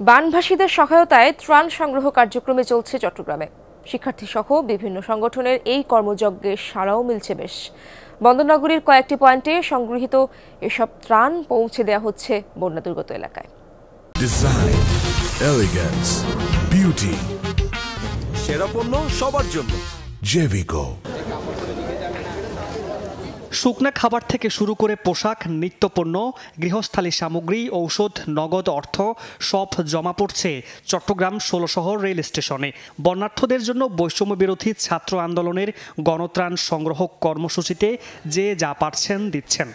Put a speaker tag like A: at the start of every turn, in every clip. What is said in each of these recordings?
A: বানভাসীদের সহায়তায় ত্রাণ সংগ্রহ কার্যক্রমে চলছে চট্টগ্রামে। শিক্ষার্থী সহ বিভিন্ন সংগঠনের এই কর্মযজ্ঞের সাড়াও মিলছে বেশ। বন্দরনগরীর কয়েকটি পয়েন্টে সংগৃহীত এসব ত্রাণ পৌঁছে দেওয়া হচ্ছে বন্যা দুর্গত এলাকায়।
B: ডিজাইন, এলিগেন্স, বিউটি,
C: সেরা পণ্য সবার জন্য।
B: জেভিকো।
D: শুকনা খাবার থেকে শুরু করে পোশাক, নিত্যপণ্য, গৃহস্থালী সামগ্রী, ঔষধ, নগদ অর্থ সব জমা পড়ছে চট্টগ্রাম ১৬ শহর রেল স্টেশনে। বন্যার্থদের জন্য বৈষম্য বিরোধী ছাত্র আন্দোলনের গণত্রাণ সংগ্রহ কর্মসূচিতে যে যা পারছেন দিচ্ছেন।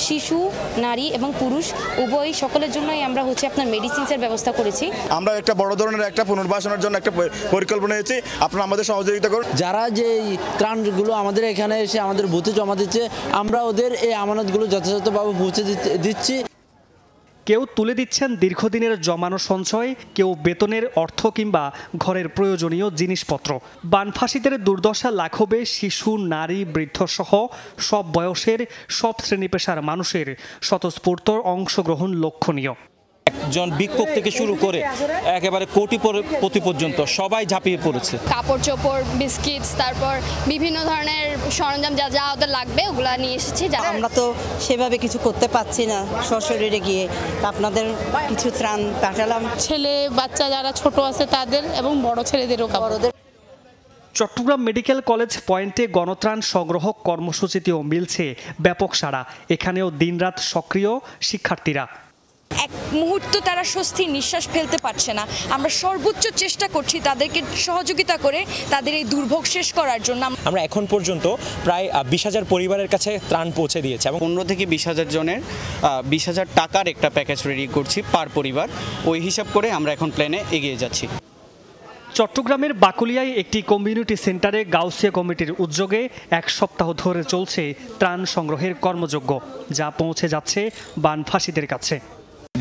E: শিশু, নারী এবং পুরুষ উভয় সকলের জন্যই আমরা আপনার মেডিসিনসের ব্যবস্থা করেছি।
F: আমরা একটা বড় ধরনের একটা পুনর্বাসনের জন্য একটা পরিকল্পনা নিয়েছি, আপনারা আমাদের সহযোগিতা করুন।
G: যারা যে ত্রাণগুলো আমাদের এখানে এসে আমাদের বুথে জমা দিচ্ছে, আমরা ওদের এই আমানতগুলো যথাযথভাবে পৌঁছে দিচ্ছি।
D: কেউ তুলে দিচ্ছেন দীর্ঘদিনের জমানো সঞ্চয়, কেউ বেতনের অর্থ কিংবা ঘরের প্রয়োজনীয় জিনিসপত্র। বানফাসীদের দুর্দশা লাঘবে শিশু, নারী, বৃদ্ধ সহ সব বয়সের, সব শ্রেণী পেশার মানুষের স্বতঃস্ফূর্ত অংশগ্রহণ লক্ষণীয়।
H: একজন ভিক্ষুক থেকে শুরু করে একেবারে কোটিপতি পর্যন্ত সবাই ঝাঁপিয়ে পড়েছে।
I: কাপড় চোপড়, বিস্কিটস, তারপর বিভিন্ন ধরনের সরঞ্জাম যা যা ওদের লাগবে ওগুলা নিয়ে এসেছি।
J: আমরা তো সেভাবে কিছু করতে পারছি না সশরীরে গিয়ে, আপনাদের কিছু ত্রাণ পাঠালাম।
K: ছেলে বাচ্চা যারা ছোট আছে তাদের এবং বড় ছেলেদেরও বড়দের।
D: চট্টগ্রাম মেডিকেল কলেজ পয়েন্টে গণত্রাণ সংগ্রহ কর্মসূচিতেও মিলছে ব্যাপক সাড়া। এখানেও দিনরাত সক্রিয় শিক্ষার্থীরা।
E: এক মুহূর্ত তারা স্বস্তির নিঃশ্বাস ফেলতে পারছে না। আমরা সর্বোচ্চ চেষ্টা করছি তাদেরকে সহযোগিতা করে তাদের এই দুর্ভোগ শেষ করার জন্য।
H: আমরা এখন পর্যন্ত প্রায় ২০,০০০ পরিবারের কাছে ত্রাণ পৌঁছে দিয়েছে এবং
G: ১৫ থেকে ২০,০০০ জনের ২০,০০০ টাকার একটা প্যাকেজ রেডি করছি পার পরিবার। ওই হিসাব করে আমরা এখন প্ল্যানে এগিয়ে যাচ্ছি।
D: চট্টগ্রামের বাকুলিয়ায় একটি কমিউনিটি সেন্টারে গাউসিয়া কমিটির উদ্যোগে ১ সপ্তাহ ধরে চলছে ত্রাণ সংগ্রহের কর্মযজ্ঞ, যা পৌঁছে যাচ্ছে বানফাসীদের কাছে।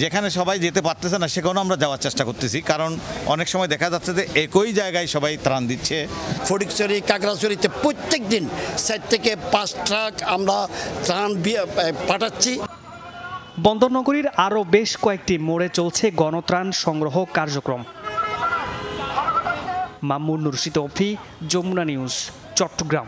F: যেখানে সবাই যেতে পারতেছে না সেখানেও আমরা যাওয়ার চেষ্টা করতেছি, কারণ অনেক সময় দেখা যাচ্ছে যে একই জায়গায় সবাই ত্রাণ দিচ্ছে।
L: ফটিকছড়ি, কাকড়াছড়িতে প্রত্যেক দিন ৪ থেকে ৫ ট্রাক আমরা ত্রাণ পাঠাচ্ছি।
D: বন্দরনগরীর আরও বেশ কয়েকটি মোড়ে চলছে গণত্রাণ সংগ্রহ কার্যক্রম। মামুন নুরশিদ অফি, যমুনা নিউজ, চট্টগ্রাম।